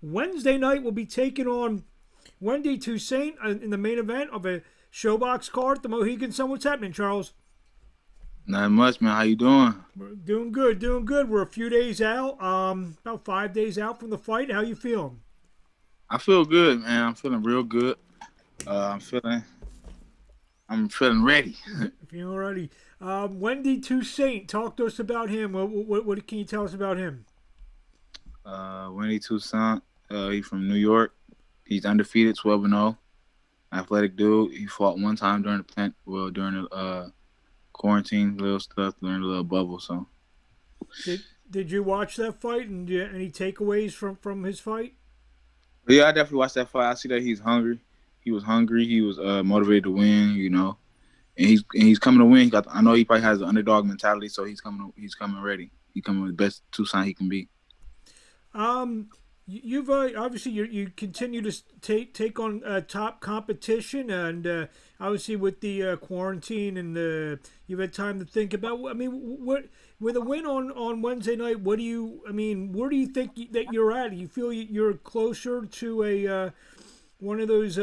Wednesday night will be taking on Wendy Toussaint in the main event of a Showbox card at the Mohegan Sun. What's happening, Charles? Not much, man. How you doing? We're doing good, doing good. We're a few days out, about 5 days out from the fight. How you feeling? I feel good, man. I'm feeling real good. Uh, I'm feeling, I'm feeling ready. Feeling ready. Wendy Toussaint, talk to us about him. What can you tell us about him? Wendy Toussaint. He's from New York. He's undefeated, 12-0. Athletic dude. He fought one time during the quarantine, little stuff, during the little bubble. So. Did you watch that fight and any takeaways from his fight? But yeah, I definitely watched that fight. I see that he's hungry. He was hungry. He was motivated to win. And he's coming to win. I know he probably has an underdog mentality, so he's coming ready. He's coming with the best Toussaint he can be. You've obviously you continue to take on top competition, and obviously with the quarantine and you've had time to think about. I mean, what with a win on Wednesday night, what do you? I mean, where do you think that you're at? Do you feel you're closer to a one of those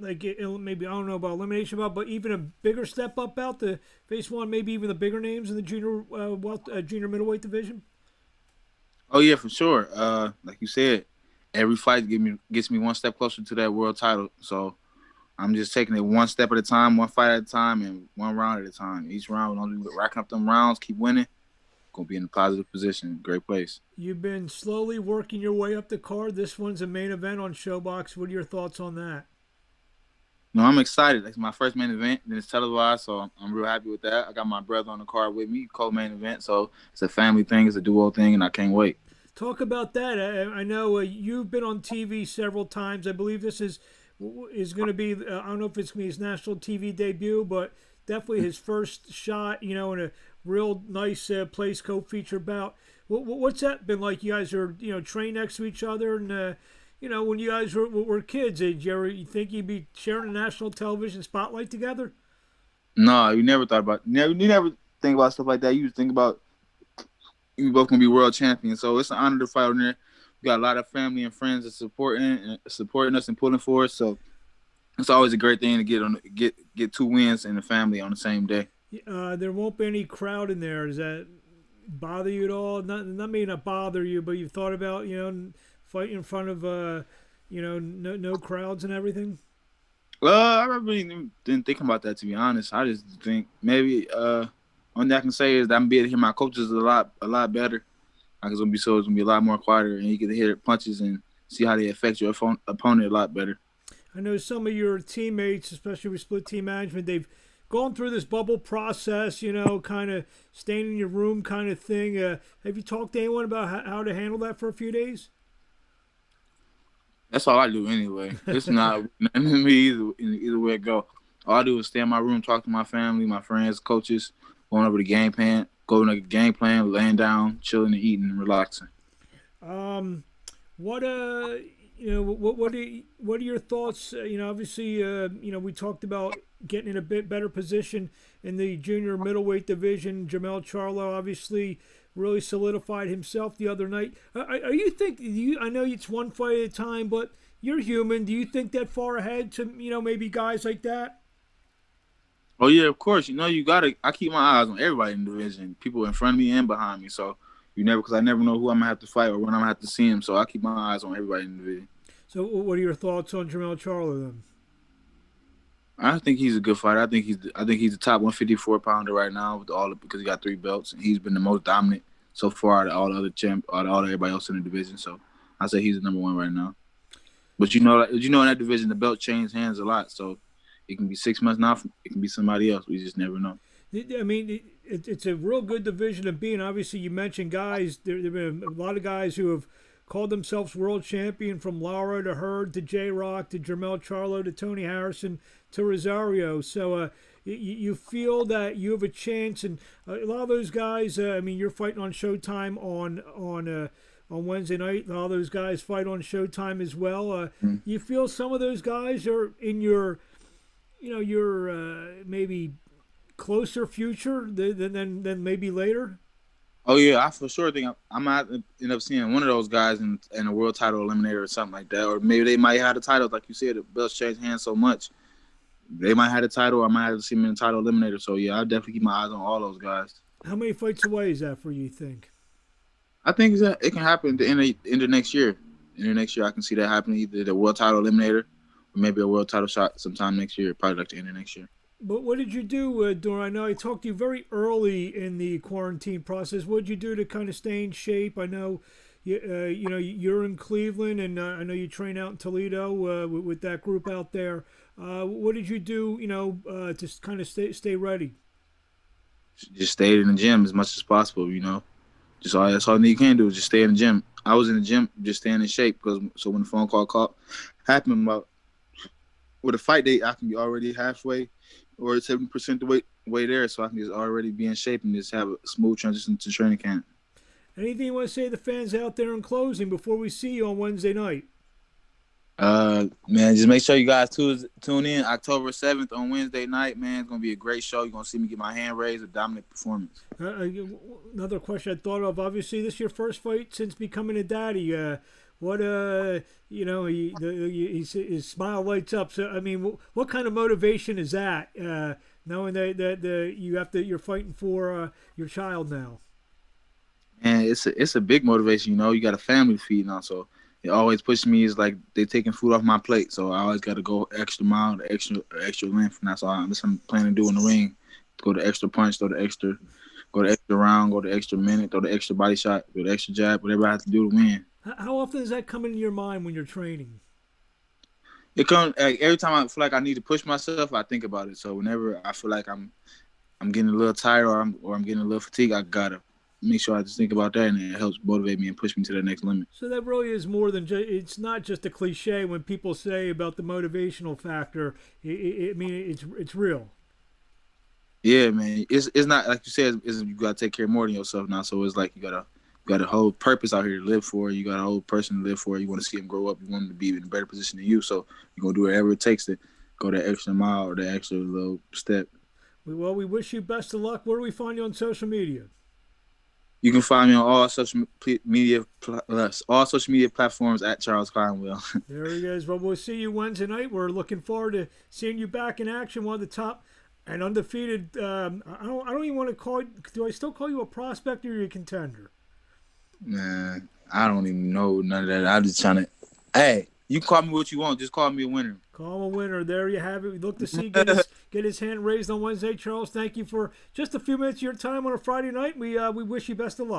like maybe I don't know about elimination bout, but even a bigger step up bout to face one, maybe even the bigger names in the junior middleweight division? Oh yeah, for sure. Like you said, every fight gets me one step closer to that world title. So I'm just taking it one step at a time, one fight at a time, and one round at a time. Each round, we're gonna be racking up them rounds, keep winning. Gonna be in a positive position, great place. You've been slowly working your way up the card. This one's a main event on Showbox. What are your thoughts on that? No, I'm excited. It's my first main event, and it's televised, so I'm real happy with that. I got my brother on the card with me, co-main event, so it's a family thing, it's a duo thing, and I can't wait. Talk about that. I know you've been on TV several times. I believe this is going to be. I don't know if it's going to be his national TV debut, but definitely his first shot. In a real nice place co-feature bout. What's that been like? You guys are trained next to each other, and when you guys were kids, did you think you'd be sharing a national television spotlight together? No, you never thought about. You never think about stuff like that. You just think about. We both gonna be world champions, so it's an honor to fight on there. We got a lot of family and friends that supporting us and pulling for us. So it's always a great thing to get two wins in the family on the same day. There won't be any crowd in there. Does that bother you at all? Not may not bother you, but you've thought about fighting in front of no crowds and everything. I really didn't think about that, to be honest. I just think maybe one thing I can say is that I'm able to hear my coaches a lot better. It's gonna be a lot more quieter, and you can hear punches and see how they affect your opponent a lot better. I know some of your teammates, especially with split team management, they've gone through this bubble process, kind of staying in your room kind of thing. Have you talked to anyone about how to handle that for a few days? That's all I do anyway. It's not nothing to me either way it go. All I do is stay in my room, talk to my family, my friends, coaches, going over the game plan, going over the game plan, laying down, chilling and eating and relaxing. What what are your thoughts? Obviously, we talked about getting in a bit better position in the junior middleweight division. Jermell Charlo obviously really solidified himself the other night. Are you think I know it's one fight at a time, but you're human. Do you think that far ahead to maybe guys like that? Oh yeah, of course. You gotta. I keep my eyes on everybody in the division, people in front of me and behind me. So because I never know who I'm gonna have to fight or when I'm gonna have to see him. So I keep my eyes on everybody in the division. So what are your thoughts on Jermell Charlo then? I think he's a good fighter. I think he's the top 154 pounder right now because he got 3 belts and he's been the most dominant so far out of all the other all everybody else in the division. So I say he's the number 1 right now. But in that division the belt changes hands a lot. So it can be 6 months now. It can be somebody else. We just never know. I mean, it's a real good division to be in. Obviously, you mentioned guys. There have been a lot of guys who have called themselves world champion, from Lara to Hurd to J-Rock to Jermell Charlo to Tony Harrison to Rosario. So you feel that you have a chance. And a lot of those guys, you're fighting on Showtime on Wednesday night. A lot of those guys fight on Showtime as well. You feel some of those guys are in your maybe closer future than maybe later? Oh yeah, I for sure think I might end up seeing one of those guys in a world title eliminator or something like that, or maybe they might have the title, like you said. The belts change hands so much, they might have the title, or I might have to see them in the title eliminator. So yeah, I'll definitely keep my eyes on all those guys. How many fights away is that for you think? I think that it can happen at the end of next year. In the next year, I can see that happening, either the world title eliminator or maybe a world title shot sometime next year, probably like the end of next year. But what did you do, Dora? I know I talked to you very early in the quarantine process. What did you do to kind of stay in shape? I know you know you're in Cleveland, and I know you train out in Toledo with that group out there. What did you do, to kind of stay ready? Just stay in the gym as much as possible, you know. Just all that's all you can do is just stay in the gym. I was in the gym just staying in shape because so when the phone call happened about with a fight date, I can be already halfway or 70% the way there, so I can just already be in shape and just have a smooth transition to training camp. Anything you want to say to the fans out there in closing before we see you on Wednesday night? Man, just make sure you guys tune in October 7th on Wednesday night, man. It's gonna be a great show. You're gonna see me get my hand raised, a dominant performance. Another question I thought of. Obviously, this is your first fight since becoming a daddy. What his smile lights up. So I mean, what kind of motivation is that? Knowing that you're fighting for your child now. And it's a big motivation, you know. You got a family to feed now, so it always pushes me. Is like they taking food off my plate, so I always got to go extra mile, the extra length, and that's all I'm planning to do in the ring. Go the extra punch, go the extra round, go the extra minute, go the extra body shot, go the extra jab, whatever I have to do to win. How often does that come into your mind when you're training? It comes like, every time I feel like I need to push myself, I think about it. So whenever I feel like I'm getting a little tired or I'm getting a little fatigued, I gotta make sure I just think about that, and it helps motivate me and push me to the next limit. So that really is more than it's not just a cliche when people say about the motivational factor. I mean, it's real. Yeah, man. It's not like you said. You gotta take care more than yourself now. So it's like you got a whole purpose out here to live for. You got a whole person to live for. You want to see him grow up. You want him to be in a better position than you. So you're gonna do whatever it takes to go that extra mile or that extra little step. Well, we wish you best of luck. Where do we find you on social media? You can find me on all social media platforms at Charles Conwell. There he is. Well, we'll see you Wednesday night. We're looking forward to seeing you back in action. One of the top and undefeated. I don't even want to call. Do I still call you a prospect or are you a contender? Man, I don't even know none of that. I'm just trying to. Hey, you call me what you want. Just call me a winner. Call him a winner. There you have it. We look to see get his hand raised on Wednesday. Charles, thank you for just a few minutes of your time on a Friday night. We wish you best of luck.